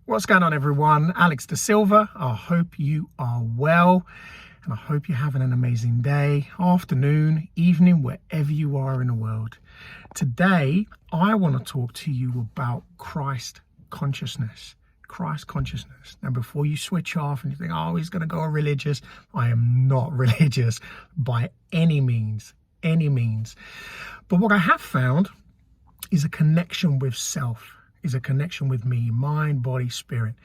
What's going on, everyone? Alex Da Silva. I hope you are well, and I hope you're having an amazing day, afternoon, evening, wherever you are in the world. Today, I want to talk to you about Christ consciousness. Christ consciousness. Now, before you switch off and you think, oh, he's going to go religious, I am not religious by any means, But what I have found is a connection with self, is a connection with me, mind, body, spirit.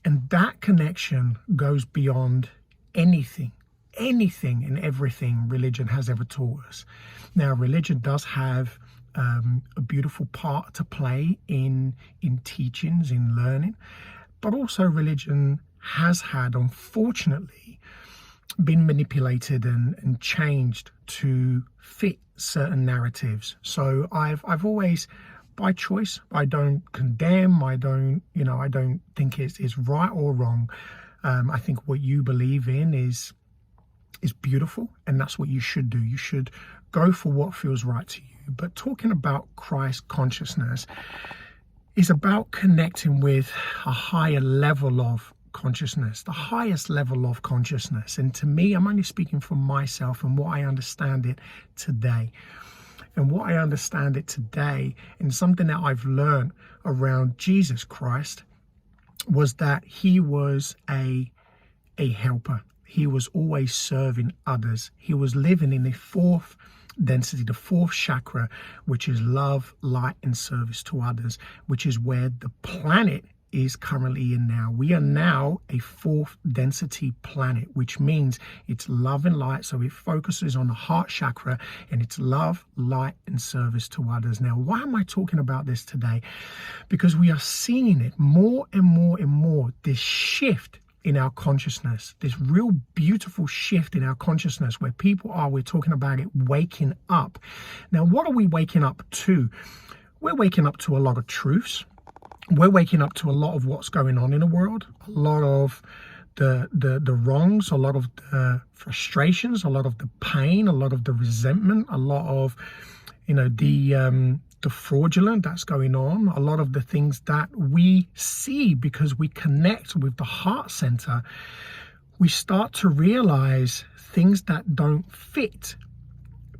And that connection goes beyond anything and everything religion has ever taught us. Now, religion does have a beautiful part to play in teachings, in learning, but also religion has had, unfortunately, been manipulated and changed to fit certain narratives. So I've always, by choice, I don't condemn, I don't think it's right or wrong. I think what you believe in is beautiful, and that's what you should do. You should go for what feels right to you. But talking about Christ consciousness is about connecting with a higher level of consciousness, the highest level of consciousness. And to me, I'm only speaking for myself and what I understand it today. And what I understand it today, and something that I've learned around Jesus Christ, was that he was a helper. He was always serving others. He was living in the fourth density, the fourth chakra, which is love, light, and service to others, which is where the planet is currently in now. We are now a fourth density planet, which means it's love and light. So it focuses on the heart chakra, and it's love, light, and service to others. Now, why am I talking about this today? Because we are seeing it more and more, this shift in our consciousness, this real beautiful shift in our consciousness where we're talking about it waking up. Now, what are we waking up to? We're waking up to a lot of truths. We're waking up to a lot of what's going on in the world, a lot of the wrongs, a lot of the frustrations, a lot of the pain, a lot of the resentment, a lot of, the fraudulent that's going on, a lot of the things that we see because we connect with the heart center. We start to realize things that don't fit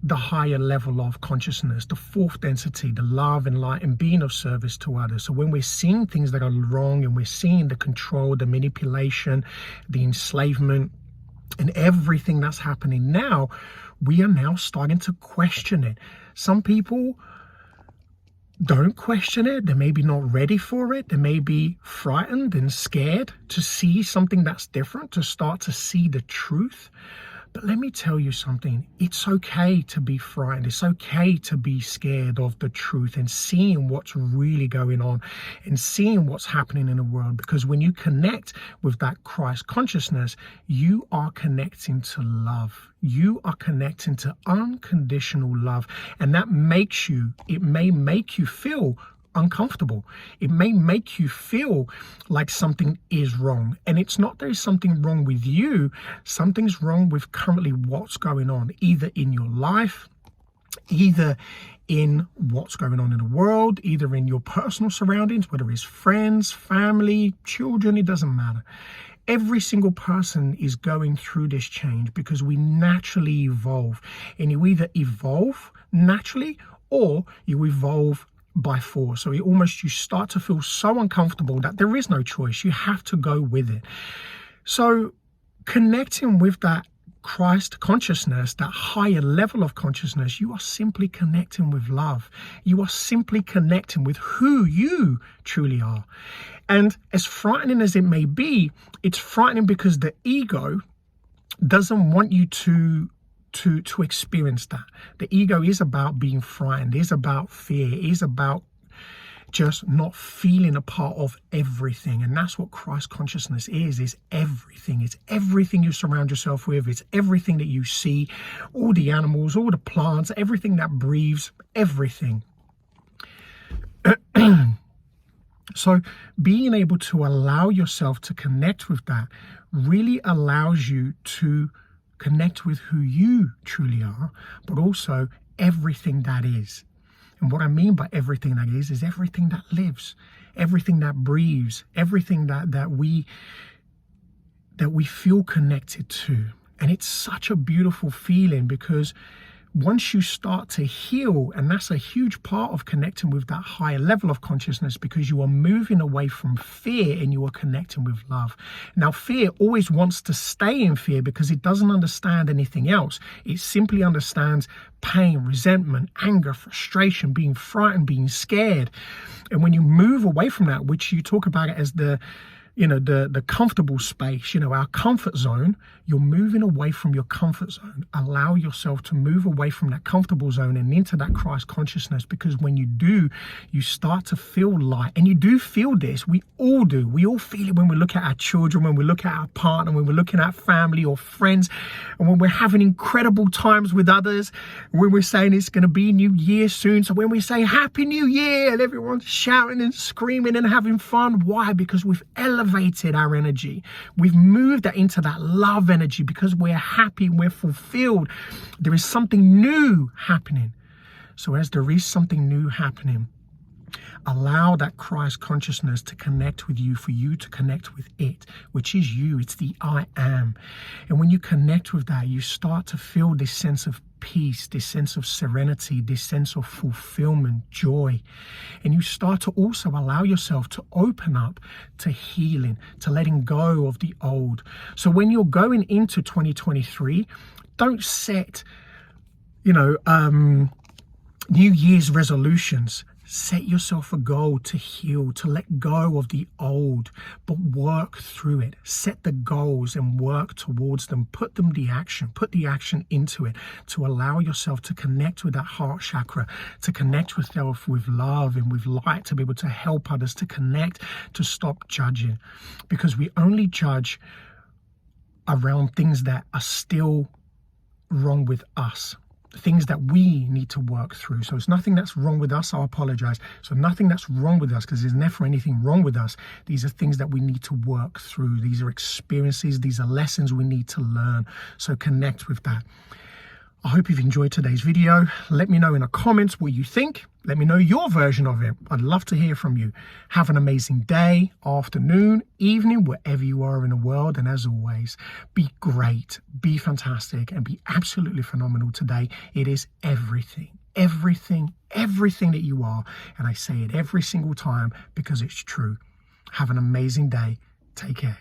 the higher level of consciousness, the fourth density, the love and light and being of service to others. So when we're seeing things that are wrong and we're seeing the control, the manipulation, the enslavement, and everything that's happening now, we are now starting to question it. Some people don't question it. They may be not ready for it. They may be frightened and scared to see something that's different, to start to see the truth. But let me tell you something. It's okay to be frightened. It's okay to be scared of the truth and seeing what's really going on and seeing what's happening in the world. Because when you connect with that Christ consciousness, you are connecting to love. You are connecting to unconditional love. And that it may make you feel uncomfortable. It may make you feel like something is wrong. And it's not there's something wrong with you. Something's wrong with currently what's going on, either in your life, either in what's going on in the world, either in your personal surroundings, whether it's friends, family, children, it doesn't matter. Every single person is going through this change because we naturally evolve. And you either evolve naturally or you evolve by force. So you start to feel so uncomfortable that there is no choice. You have to go with it. So connecting with that Christ consciousness, that higher level of consciousness, you are simply connecting with love. You are simply connecting with who you truly are. And as frightening as it may be, it's frightening because the ego doesn't want you to experience that. The ego is about being frightened, is about fear, is about just not feeling a part of everything. And that's what Christ consciousness is everything. It's everything you surround yourself with. It's everything that you see, all the animals, all the plants, everything that breathes, everything. So being able to allow yourself to connect with that really allows you to connect with who you truly are, but also everything that is. And what I mean by everything that is everything that lives, everything that breathes, everything that we feel connected to. And it's such a beautiful feeling, because once you start to heal, and that's a huge part of connecting with that higher level of consciousness, because you are moving away from fear and you are connecting with love. Now, fear always wants to stay in fear because it doesn't understand anything else. It simply understands pain, resentment, anger, frustration, being frightened, being scared. And when you move away from that, which you talk about it as the comfortable space, our comfort zone, you're moving away from your comfort zone. Allow yourself to move away from that comfortable zone and into that Christ consciousness, because when you do, you start to feel light. And you do feel this. We all do. We all feel it when we look at our children, when we look at our partner, when we're looking at family or friends, and when we're having incredible times with others, when we're saying it's going to be New Year soon. So when we say Happy New Year and everyone's shouting and screaming and having fun, why? Because we've elevated our energy. We've moved that into that love energy because we're happy, we're fulfilled. There is something new happening. So as there is something new happening, allow that Christ consciousness to connect with you, for you to connect with it, which is you. It's the I am. And when you connect with that, you start to feel this sense of peace, this sense of serenity, this sense of fulfillment, joy. And you start to also allow yourself to open up to healing, to letting go of the old. So when you're going into 2023, don't set, New Year's resolutions. Set yourself a goal to heal, to let go of the old, but work through it. Set the goals and work towards them. Put the action into it, to allow yourself to connect with that heart chakra, to connect with yourself with love and with light, to be able to help others, to connect, to stop judging. Because we only judge around things that are still wrong with us. Things that we need to work through. So it's nothing that's wrong with us. I apologize. So nothing that's wrong with us, because there's never anything wrong with us. These are things that we need to work through. These are experiences. These are lessons we need to learn. So connect with that. I hope you've enjoyed today's video. Let me know in the comments what you think. Let me know your version of it. I'd love to hear from you. Have an amazing day, afternoon, evening, wherever you are in the world. And as always, be great, be fantastic, and be absolutely phenomenal today. It is everything that you are. And I say it every single time because it's true. Have an amazing day. Take care.